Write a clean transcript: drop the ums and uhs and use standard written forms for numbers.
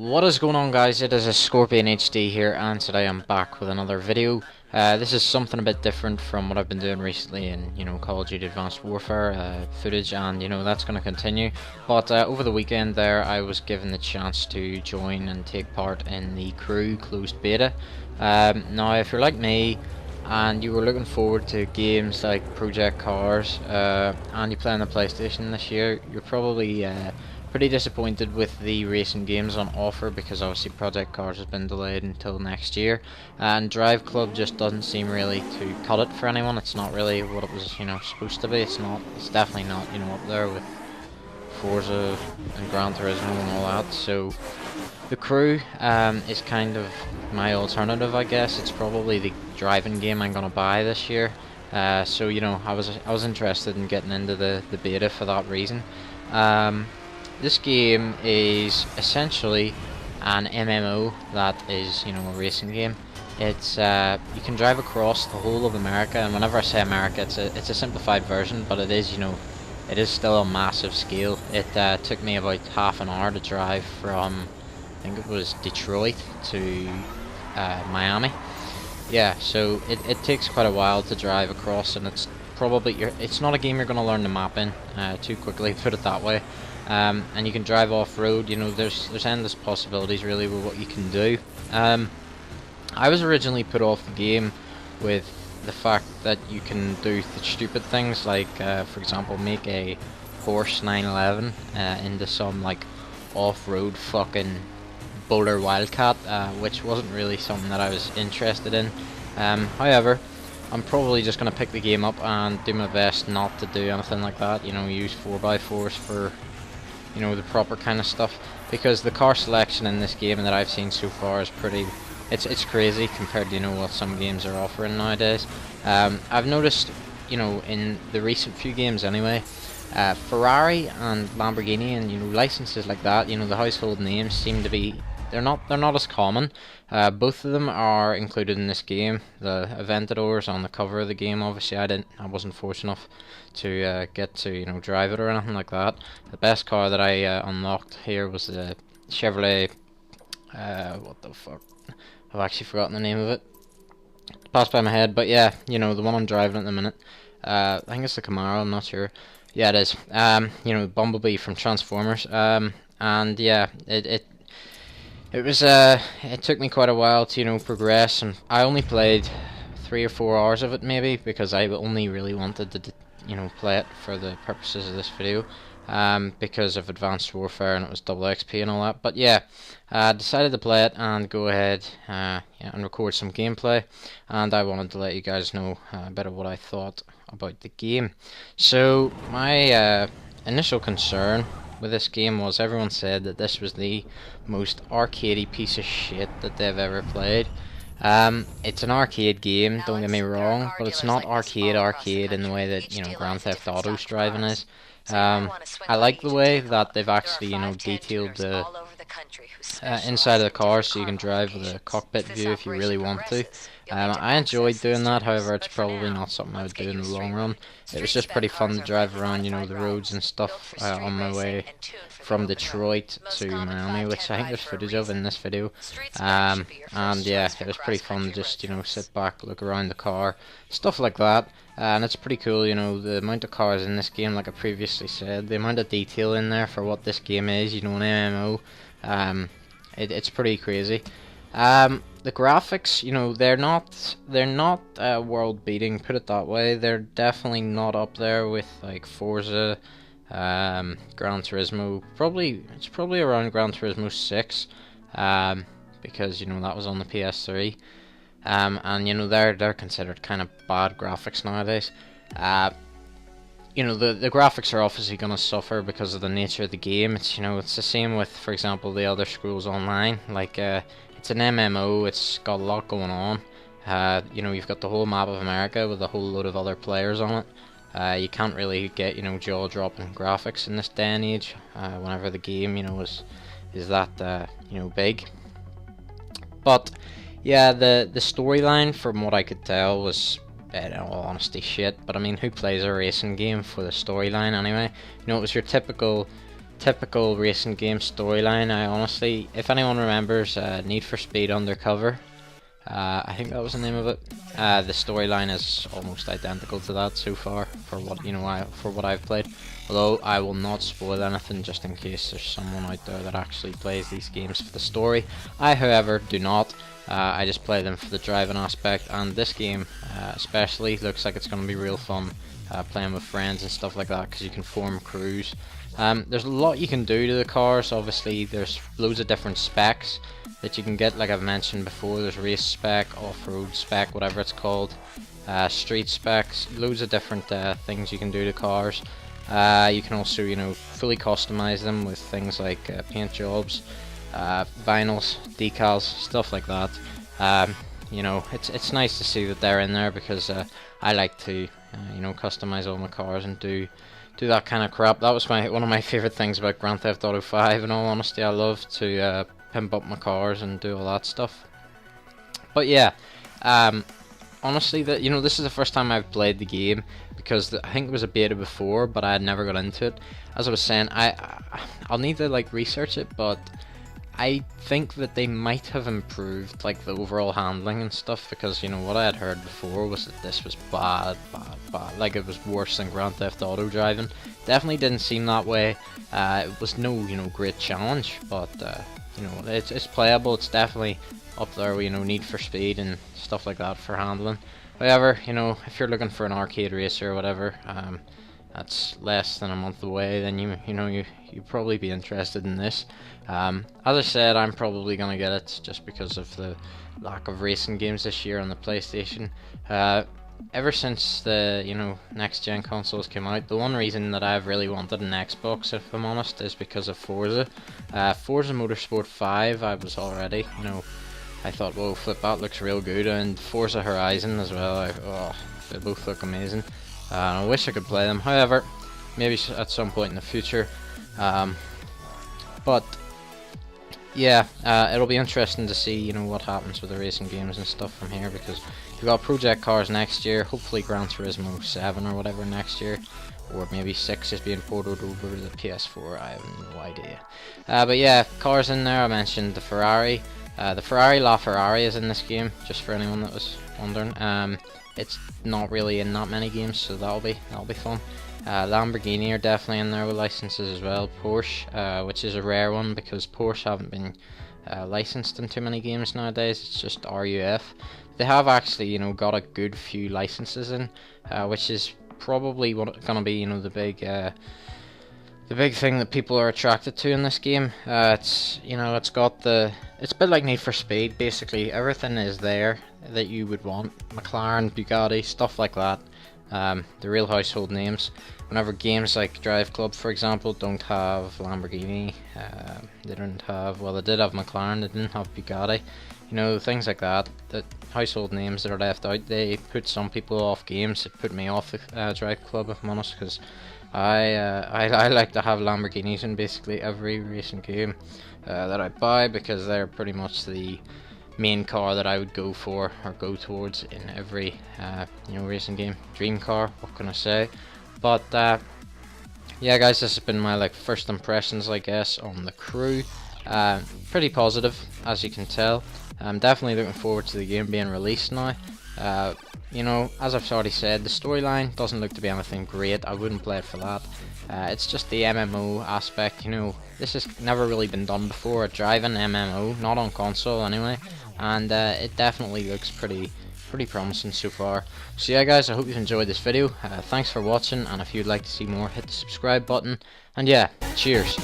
What is going on, guys? It is a Scorpion HD here, and today I'm back with another video. This is something a bit different from what I've been doing recently in, Call of Duty Advanced Warfare footage, and that's going to continue. But over the weekend there, I was given the chance to join and take part in the Crew closed beta. Now, if you're like me, and you were looking forward to games like Project Cars, and you play on the PlayStation this year, you're probably pretty disappointed with the racing games on offer, because obviously Project Cars has been delayed until next year, and Drive Club just doesn't seem really to cut it for anyone. It's not really what it was, supposed to be. It's not. It's definitely not, up there with Forza and Gran Turismo and all that. So the Crew is kind of my alternative, I guess. It's probably the driving game I'm gonna buy this year. So I was interested in getting into the beta for that reason. This game is essentially an MMO that is, a racing game. It's you can drive across the whole of America, and whenever I say America, it's a simplified version, but it is, it is still a massive scale. It took me about half an hour to drive from, I think it was Detroit to Miami. Yeah, so it takes quite a while to drive across, and it's probably it's not a game you're gonna learn the map in too quickly, put it that way. And you can drive off-road. There's endless possibilities really with what you can do. I was originally put off the game with the fact that you can do stupid things like, for example, make a Porsche 911 into some like off-road fucking Boulder Wildcat, which wasn't really something that I was interested in. However, I'm probably just going to pick the game up and do my best not to do anything like that, use 4x4s for the proper kind of stuff, because the car selection in this game that I've seen so far is pretty, it's crazy compared to what some games are offering nowadays. I've noticed, in the recent few games anyway, Ferrari and Lamborghini and licenses like that, the household names seem to be, they're not as common. Both of them are included in this game. The Aventadors on the cover of the game. Obviously, I wasn't fortunate enough to get to drive it or anything like that. The best car that I unlocked here was the Chevrolet. What the fuck? I've actually forgotten the name of it. It passed by my head, but yeah, the one I'm driving at the minute. I think it's the Camaro. I'm not sure. Yeah, it is. Bumblebee from Transformers. And yeah, it was it took me quite a while to progress, and I only played 3 or 4 hours of it maybe, because I only really wanted to play it for the purposes of this video, because of Advanced Warfare and it was double XP and all that. But yeah, I decided to play it and go ahead and record some gameplay, and I wanted to let you guys know a bit of what I thought about the game. So my initial concern with this game was, everyone said that this was the most arcadey piece of shit that they've ever played. It's an arcade game, don't get me wrong, but it's not arcade in the way that Grand Theft Auto's driving is. I like the way that they've actually detailed the inside of the car, so you can drive with a cockpit view if you really want to. I enjoyed doing that. However, it's probably not something I would do in the long run. It was just pretty fun to drive around, the roads and stuff on my way from Detroit to Miami, which I think there's footage of in this video. And yeah, it was pretty fun to just sit back, look around the car, stuff like that. And it's pretty cool, the amount of cars in this game, like I previously said, the amount of detail in there for what this game is, an MMO. It's pretty crazy. The graphics, they're not world beating, put it that way. They're definitely not up there with like Forza, Gran Turismo. It's probably around Gran Turismo 6, because that was on the PS3. And they're considered kind of bad graphics nowadays. The graphics are obviously going to suffer because of the nature of the game. It's it's the same with, for example, the Elder Scrolls Online. Like it's an MMO. It's got a lot going on. You've got the whole map of America with a whole load of other players on it. You can't really get jaw-dropping graphics in this day and age. Whenever the game is that big. But yeah, the storyline, from what I could tell, was, in all honesty, shit. But I mean, who plays a racing game for the storyline anyway? It was your typical typical racing game storyline. I honestly, if anyone remembers Need for Speed Undercover, I think that was the name of it. The storyline is almost identical to that so far, for what for what I've played. Although I will not spoil anything, just in case there's someone out there that actually plays these games for the story. I, however, do not. I just play them for the driving aspect, and this game especially looks like it's going to be real fun playing with friends and stuff like that, because you can form crews. There's a lot you can do to the cars. Obviously, there's loads of different specs that you can get, like I've mentioned before. There's race spec, off-road spec, whatever it's called, street specs, loads of different things you can do to cars. You can also, fully customize them with things like paint jobs, vinyls, decals, stuff like that. It's nice to see that they're in there, because I like to, customize all my cars and do that kind of crap. That was one of my favorite things about Grand Theft Auto 5. In all honesty, I love to pimp up my cars and do all that stuff. But yeah, honestly, this is the first time I've played the game, because I think it was a beta before, but I had never got into it. As I was saying, I'll need to research it, but I think that they might have improved the overall handling and stuff, because what I had heard before was that this was bad, like it was worse than Grand Theft Auto driving. Definitely didn't seem that way. It was no great challenge, but it's playable. It's definitely up there with Need for Speed and stuff like that for handling. However, if you're looking for an arcade racer or whatever, that's less than a month away, then you'd probably be interested in this. As I said, I'm probably gonna get it just because of the lack of racing games this year on the PlayStation. Ever since the next gen consoles came out, the one reason that I've really wanted an Xbox, if I'm honest, is because of Forza. Forza Motorsport 5, I was already, I thought, whoa, flip, that looks real good, and Forza Horizon as well. They both look amazing. I wish I could play them. However, maybe at some point in the future. But yeah, it'll be interesting to see what happens with the racing games and stuff from here, because we've got Project Cars next year, hopefully Gran Turismo 7 or whatever next year, or maybe 6 is being ported over to the PS4. I have no idea. But yeah, cars in there. I mentioned the Ferrari. The Ferrari LaFerrari is in this game, just for anyone that was wondering. It's not really in that many games, so that'll be fun. Lamborghini are definitely in there with licenses as well. Porsche, which is a rare one, because Porsche haven't been licensed in too many games nowadays. It's just RUF. They have actually, got a good few licenses in, which is probably gonna be, the big thing that people are attracted to in this game. It's a bit like Need for Speed. Basically, everything is there that you would want. McLaren, Bugatti, stuff like that. The real household names. Whenever games like Drive Club, for example, don't have Lamborghini, they didn't have, well, they did have McLaren, they didn't have Bugatti. Things like that. That household names that are left out, they put some people off games. It put me off Drive Club, if I'm honest, because I like to have Lamborghinis in basically every racing game that I buy, because they're pretty much the main car that I would go for or go towards in every racing game. Dream car, what can I say? But yeah, guys, this has been my first impressions, I guess, on the crew. Pretty positive, as you can tell. I'm definitely looking forward to the game being released now. As I've already said, the storyline doesn't look to be anything great. I wouldn't play it for that. It's just the MMO aspect. This has never really been done before, a driving MMO, not on console anyway, and it definitely looks pretty promising so far. So yeah, guys, I hope you've enjoyed this video. Thanks for watching, and if you'd like to see more, hit the subscribe button, and yeah, cheers.